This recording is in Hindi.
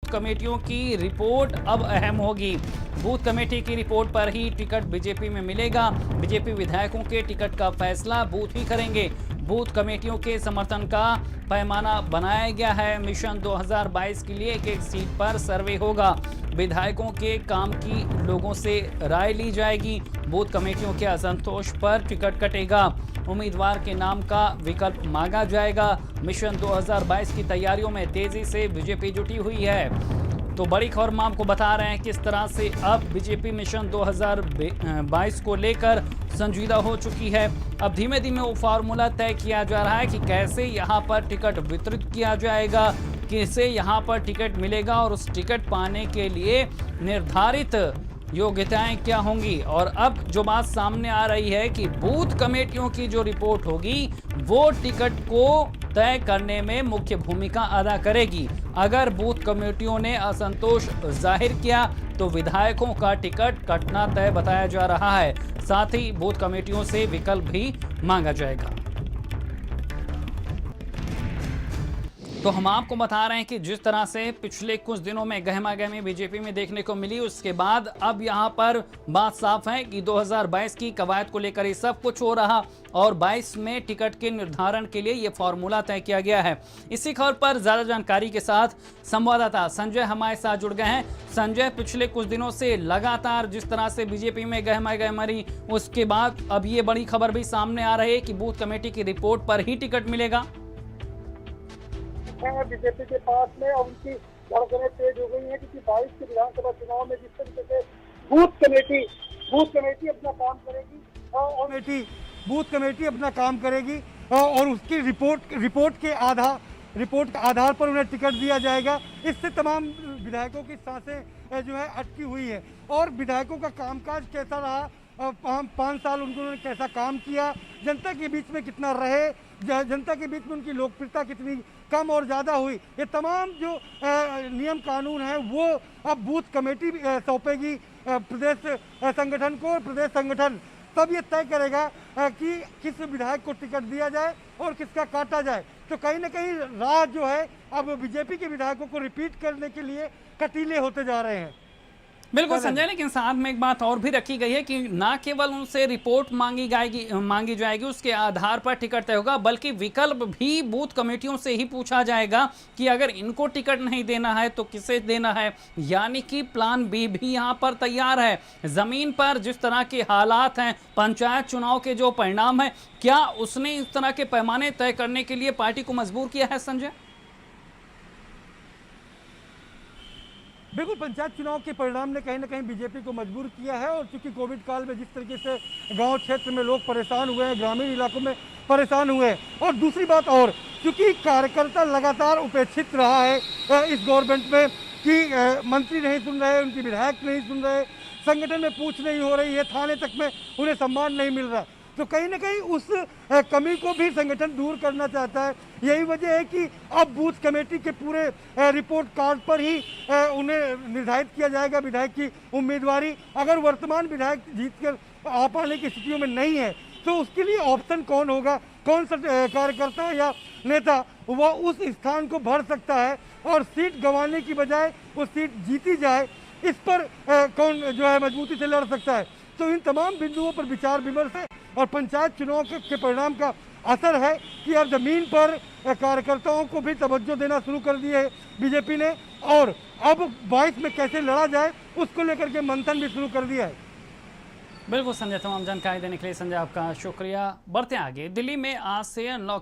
बूथ कमेटियों की रिपोर्ट अब अहम होगी। बूथ कमेटी की रिपोर्ट पर ही टिकट बीजेपी में मिलेगा। बीजेपी विधायकों के टिकट का फैसला बूथ ही करेंगे। बूथ कमेटियों के समर्थन का पैमाना बनाया गया है। मिशन 2022 के लिए एक सीट पर सर्वे होगा। विधायकों के काम की लोगों से राय ली जाएगी। बूथ कमेटियों के असंतोष पर टिकट कटेगा। उम्मीदवार के नाम का विकल्प मांगा जाएगा। मिशन 2022 की तैयारियों में तेजी से बीजेपी जुटी हुई है। तो बड़ी खबर हम आपको बता रहे हैं किस तरह से अब बीजेपी मिशन 2022 को लेकर संजीदा हो चुकी है। अब धीमे धीमे वो फार्मूला तय किया जा रहा है कि कैसे यहाँ पर टिकट वितरित किया जाएगा, किसे यहाँ पर टिकट मिलेगा और उस टिकट पाने के लिए निर्धारित योग्यताएं क्या होंगी। और अब जो बात सामने आ रही है कि बूथ कमेटियों की जो रिपोर्ट होगी वो टिकट को तय करने में मुख्य भूमिका अदा करेगी। अगर बूथ कमेटियों ने असंतोष जाहिर किया तो विधायकों का टिकट कटना तय बताया जा रहा है। साथ ही बूथ कमेटियों से विकल्प भी मांगा जाएगा। तो हम आपको बता रहे हैं कि जिस तरह से पिछले कुछ दिनों में गहमागहमी बीजेपी में देखने को मिली, उसके बाद अब यहां पर बात साफ है कि 2022 की कवायद को लेकर ही सब कुछ हो रहा और 22 में टिकट के निर्धारण के लिए यह फॉर्मूला तय किया गया है। इसी खबर पर ज्यादा जानकारी के साथ संवाददाता संजय हमारे साथ जुड़ गए हैं। संजय, पिछले कुछ दिनों से लगातार जिस तरह से बीजेपी में गहमागहमी, उसके बाद अब ये बड़ी खबर भी सामने आ रही है कि बूथ कमेटी की रिपोर्ट पर ही टिकट मिलेगा। बीजेपी के पास में और उनकी धड़कनें तेज हो गई हैं क्योंकि 22 के विधानसभा चुनाव में जिस तरीके से बूथ कमेटी अपना काम करेगी और बूथ कमेटी अपना काम करेगी और उसकी रिपोर्ट के आधार पर उन्हें टिकट दिया जाएगा। इससे तमाम विधायकों की सांसें जो है अटकी हुई है। और विधायकों का कामकाज कैसा रहा, 5 साल उन्होंने कैसा काम किया, जनता के बीच में कितना रहे, जनता के बीच में उनकी लोकप्रियता कितनी कम और ज़्यादा हुई, ये तमाम जो नियम कानून है वो अब बूथ कमेटी सौंपेगी प्रदेश संगठन को। और प्रदेश संगठन तब ये तय करेगा कि किस विधायक को टिकट दिया जाए और किसका काटा जाए। तो कहीं ना कहीं राह जो है अब बीजेपी के विधायकों को रिपीट करने के लिए कटीले होते जा रहे हैं। बिल्कुल संजय, लेकिन साथ में एक बात और भी रखी गई है कि ना केवल उनसे रिपोर्ट मांगी जाएगी, उसके आधार पर टिकट तय होगा, बल्कि विकल्प भी बूथ कमेटियों से ही पूछा जाएगा कि अगर इनको टिकट नहीं देना है तो किसे देना है। यानी कि प्लान बी भी यहाँ पर तैयार है। जमीन पर जिस तरह के हालात हैं, पंचायत चुनाव के जो परिणाम है, क्या उसने इस तरह के पैमाने तय करने के लिए पार्टी को मजबूर किया है संजय? बिल्कुल, पंचायत चुनाव के परिणाम ने कहीं ना कहीं बीजेपी को मजबूर किया है। और चूंकि कोविड काल में जिस तरीके से गांव क्षेत्र में लोग परेशान हुए हैं, ग्रामीण इलाकों में परेशान हुए हैं, और दूसरी बात और चूंकि कार्यकर्ता लगातार उपेक्षित रहा है इस गवर्नमेंट में कि मंत्री नहीं सुन रहे, उनकी विधायक नहीं सुन रहे, संगठन में पूछ नहीं हो रही है, थाने तक में उन्हें सम्मान नहीं मिल रहा, तो कहीं ना कहीं उस कमी को भी संगठन दूर करना चाहता है। यही वजह है कि अब बूथ कमेटी के पूरे रिपोर्ट कार्ड पर ही उन्हें निर्धारित किया जाएगा विधायक की उम्मीदवारी। अगर वर्तमान विधायक जीतकर आ पाने की स्थितियों में नहीं है तो उसके लिए ऑप्शन कौन होगा, कौन सा कार्यकर्ता या नेता वह उस स्थान को भर सकता है और सीट गंवाने की बजाय वो सीट जीती जाए, इस पर कौन जो है मजबूती से लड़ सकता है। तो इन तमाम बिंदुओं पर विचार विमर्श है और पंचायत चुनाव के परिणाम का असर है कि अब जमीन पर कार्यकर्ताओं को भी तवज्जो देना शुरू कर दी है बीजेपी ने, और अब 22 में कैसे लड़ा जाए उसको लेकर के मंथन भी शुरू कर दिया है। बिल्कुल संजय, तमाम जानकारी देने के लिए संजय आपका शुक्रिया। बढ़ते आगे, दिल्ली में आज से अनलॉक